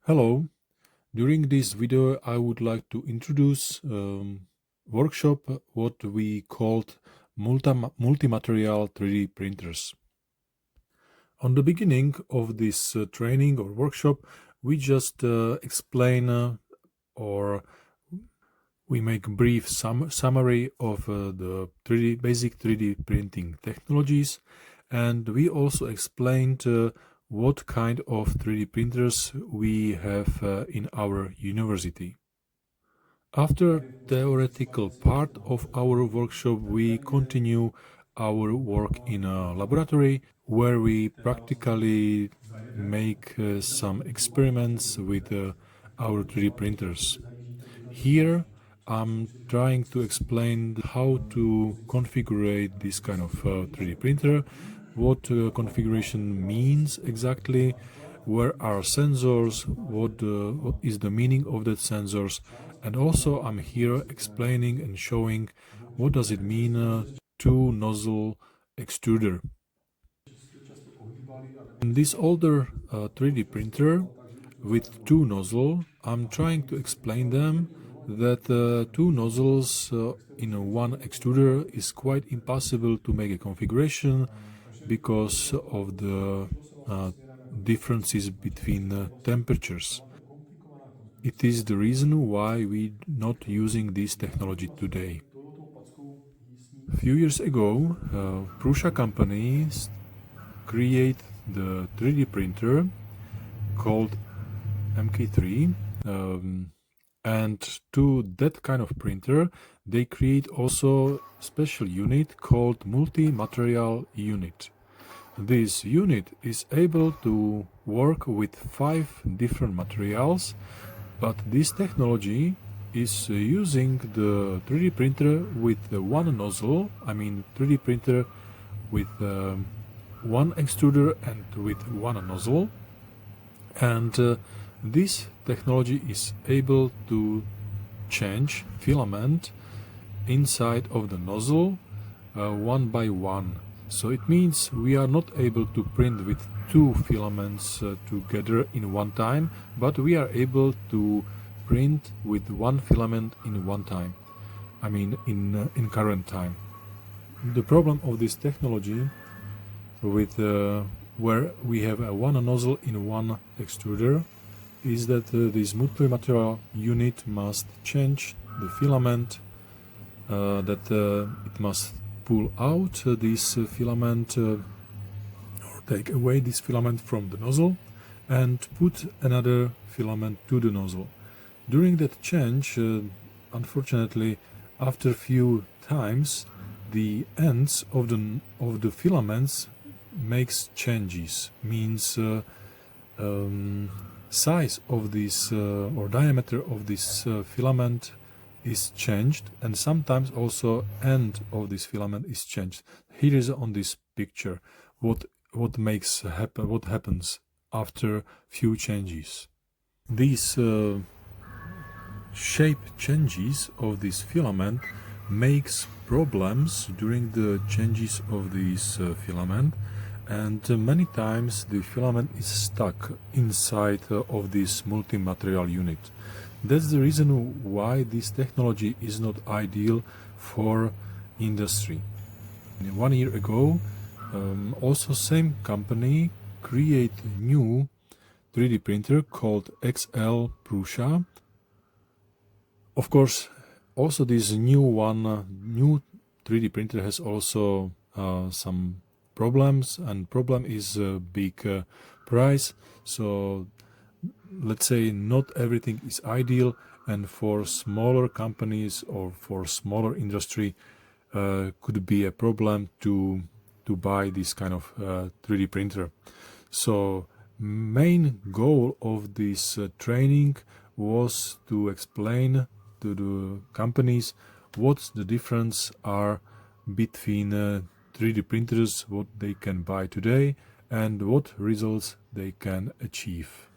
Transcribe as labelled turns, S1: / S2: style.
S1: Hello, during this video I would like to introduce workshop what we called multi-material 3D printers. On the beginning of this training or workshop, we just explain or we make a brief summary of the basic 3D printing technologies, and we also explained what kind of 3D printers we have in our university. After theoretical part of our workshop, we continue our work in a laboratory where we practically make some experiments with our 3D printers. Here I'm trying to explain how to configure this kind of 3D printer, what configuration means exactly, where are sensors, what is the meaning of that sensors, and also I'm here explaining and showing what does it mean two nozzle extruder. In this older 3D printer with two nozzles, I'm trying to explain them that two nozzles in one extruder is quite impossible to make a configuration because of the differences between temperatures. It is the reason why we're not using this technology today. A few years ago, Prussia companies create the 3D printer called MK3, and to that kind of printer they create also special unit called multi-material unit. This unit is able to work with 5 different materials, but this technology is using the 3D printer with one nozzle, 3D printer with one extruder and with one nozzle, and this technology is able to change filament inside of the nozzle one by one. So it means we are not able to print with two filaments together in one time, but we are able to print with one filament in one time, in current time. The problem of this technology with where we have one nozzle in one extruder is that this multi-material unit must change the filament, it must pull out this filament or take away this filament from the nozzle and put another filament to the nozzle. During that change, unfortunately, after few times, the ends of the filaments makes changes, means size of this or diameter of this filament is changed, and sometimes also end of this filament is changed. Here is on this picture what happens after few changes. These shape changes of this filament makes problems during the changes of this filament, and many times the filament is stuck inside of this multi-material unit. That's the reason why this technology is not ideal for industry. 1 year ago, also same company create new 3D printer called XL Prussia. Of course, also this new 3D printer has also some problems, and problem is a big price. So let's say not everything is ideal, and for smaller companies or for smaller industry could be a problem to buy this kind of 3D printer. So main goal of this training was to explain to the companies what's the difference are between 3D printers, what they can buy today, and what results they can achieve.